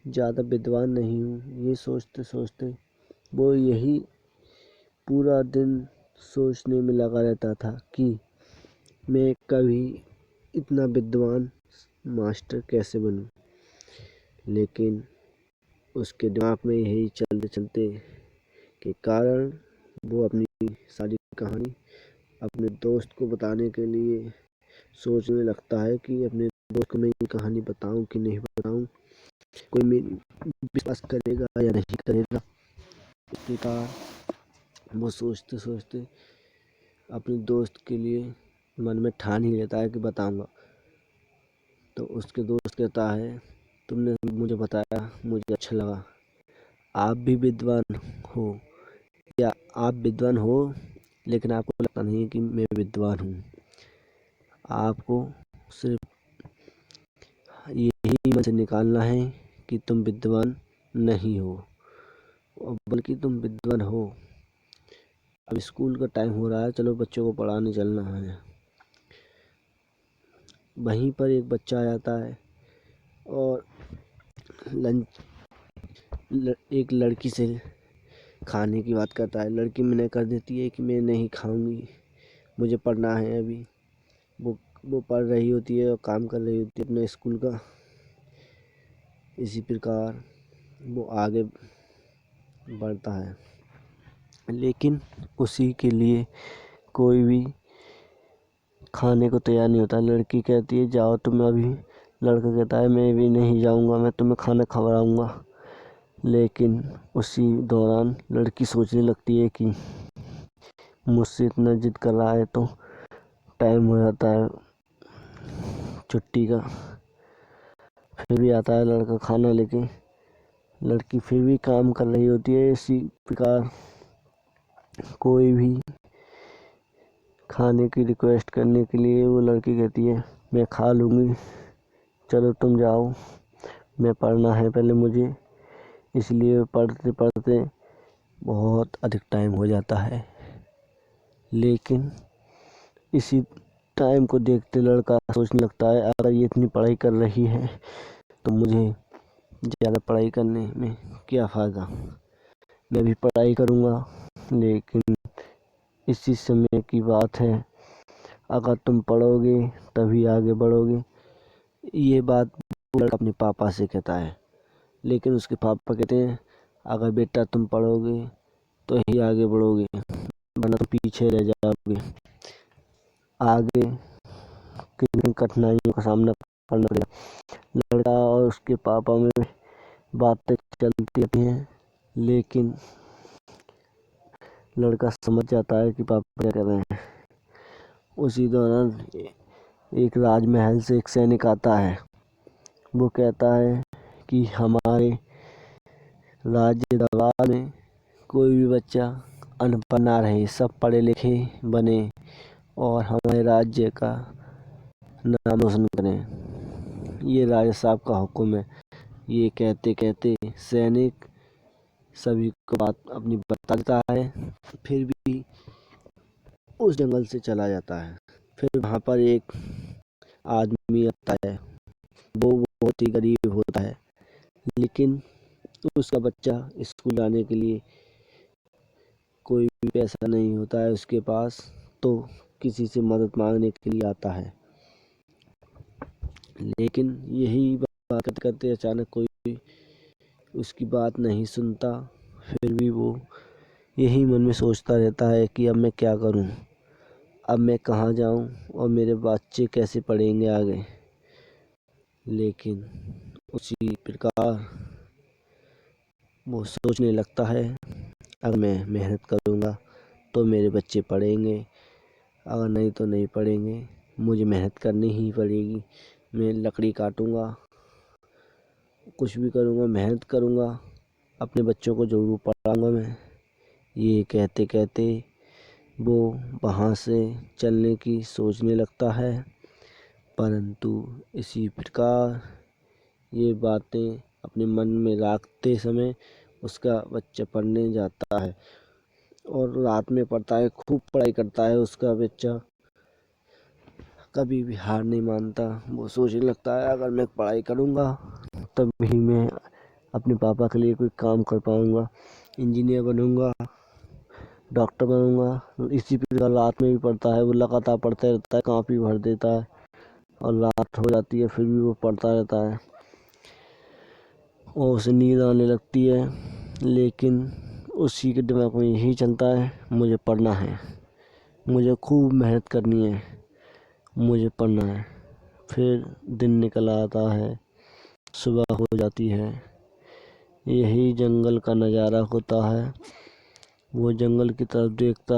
ज़्यादा विद्वान नहीं हूँ। ये सोचते सोचते वो यही पूरा दिन सोचने में लगा रहता था कि मैं कभी इतना विद्वान मास्टर कैसे बनूं। लेकिन उसके दिमाग में यही चलते चलते के कारण वो अपनी सारी कहानी अपने दोस्त को बताने के लिए सोचने लगता है कि अपने दोस्त को मैं ये कहानी बताऊं कि नहीं बताऊं, कोई मेरी विश्वास करेगा या नहीं करेगा। इस प्रकार वो सोचते सोचते अपने दोस्त के लिए मन में ठान ही लेता है कि बताऊंगा। तो उसके दोस्त कहता है, तुमने मुझे बताया, मुझे अच्छा लगा। आप भी विद्वान हो, या आप विद्वान हो लेकिन आपको लगता नहीं है कि मैं विद्वान हूँ। आपको सिर्फ यही मन से निकालना है कि तुम विद्वान नहीं हो, बल्कि तुम विद्वान हो। अब स्कूल का टाइम हो रहा है, चलो बच्चों को पढ़ाने चलना है। वहीं पर एक बच्चा आ जाता है और एक लड़की से खाने की बात करता है। लड़की मना कर देती है कि मैं नहीं खाऊंगी, मुझे पढ़ना है अभी। वो पढ़ रही होती है और काम कर रही होती है अपने स्कूल का। इसी प्रकार वो आगे बढ़ता है, लेकिन उसी के लिए कोई भी खाने को तैयार नहीं होता। लड़की कहती है जाओ तुम अभी, लड़का कहता है मैं भी नहीं जाऊंगा, मैं तुम्हें खाना खवड़ाऊंगा। लेकिन उसी दौरान लड़की सोचने लगती है कि मुझसे इतना जिद कर रहा है तो टाइम हो जाता है छुट्टी का। फिर भी आता है लड़का खाना लेके। लड़की फिर भी काम कर रही होती है। इसी प्रकार कोई भी खाने की रिक्वेस्ट करने के लिए वो लड़की कहती है मैं खा लूँगी, चलो तुम जाओ, मैं पढ़ना है पहले मुझे। इसलिए पढ़ते पढ़ते बहुत अधिक टाइम हो जाता है। लेकिन इसी टाइम को देखते लड़का सोचने लगता है अगर ये इतनी पढ़ाई कर रही है तो मुझे ज़्यादा पढ़ाई करने में क्या फ़ायदा, मैं भी पढ़ाई करूँगा। लेकिन इसी समय की बात है, अगर तुम पढ़ोगे तभी आगे बढ़ोगे। ये बात वो लड़का अपने पापा से कहता है। लेकिन उसके पापा कहते हैं अगर बेटा तुम पढ़ोगे तो ही आगे बढ़ोगे, वरना तुम पीछे रह जाओगे। आगे किन कठिनाइयों का सामना करना पड़ेगा। लड़का और उसके पापा में बातें चलती रहती हैं, लेकिन लड़का समझ जाता है कि पापा क्या कर रहे हैं। उसी दौरान एक राजमहल से एक सैनिक आता है। वो कहता है कि हमारे राज्य दरबार में कोई भी बच्चा अनपढ़ ना रहे, सब पढ़े लिखे बने और हमारे राज्य का नाम रोशन करें। ये राजा साहब का हुक्म है। ये कहते कहते सैनिक सभी को बात अपनी बता देता है, फिर भी उस जंगल से चला जाता है। फिर वहाँ पर एक आदमी आता है। वो बहुत ही गरीब होता है, लेकिन उसका बच्चा स्कूल जाने के लिए कोई भी पैसा नहीं होता है उसके पास, तो किसी से मदद मांगने के लिए आता है। लेकिन यही बात करते करते अचानक कोई उसकी बात नहीं सुनता। फिर भी वो यही मन में सोचता रहता है कि अब मैं क्या करूं, अब मैं कहाँ जाऊं और मेरे बच्चे कैसे पढ़ेंगे आगे। लेकिन उसी प्रकार वो सोचने लगता है अगर मैं मेहनत करूंगा तो मेरे बच्चे पढ़ेंगे, अगर नहीं तो नहीं पढ़ेंगे। मुझे मेहनत करनी ही पड़ेगी। मैं लकड़ी काटूंगा, कुछ भी करूंगा, मेहनत करूंगा, अपने बच्चों को ज़रूर पढ़ाऊंगा मैं। ये कहते कहते वो वहाँ से चलने की सोचने लगता है। परंतु इसी प्रकार ये बातें अपने मन में रखते समय उसका बच्चा पढ़ने जाता है और रात में पढ़ता है, खूब पढ़ाई करता है। उसका बच्चा कभी भी हार नहीं मानता। वो सोचने लगता है अगर मैं पढ़ाई करूँगा तभी मैं अपने पापा के लिए कोई काम कर पाऊँगा, इंजीनियर बनूँगा, डॉक्टर बनूँगा। इसी प्रकार रात में भी पढ़ता है, वो लगातार पढ़ता रहता है, कॉपी भर देता है और रात हो जाती है फिर भी वो पढ़ता रहता है और उसे नींद आने लगती है, लेकिन उसी के दिमाग में यही चलता है मुझे पढ़ना है, मुझे खूब मेहनत करनी है, मुझे पढ़ना है। फिर दिन निकल आता है, सुबह हो जाती है, यही जंगल का नज़ारा होता है। वो जंगल की तरफ देखता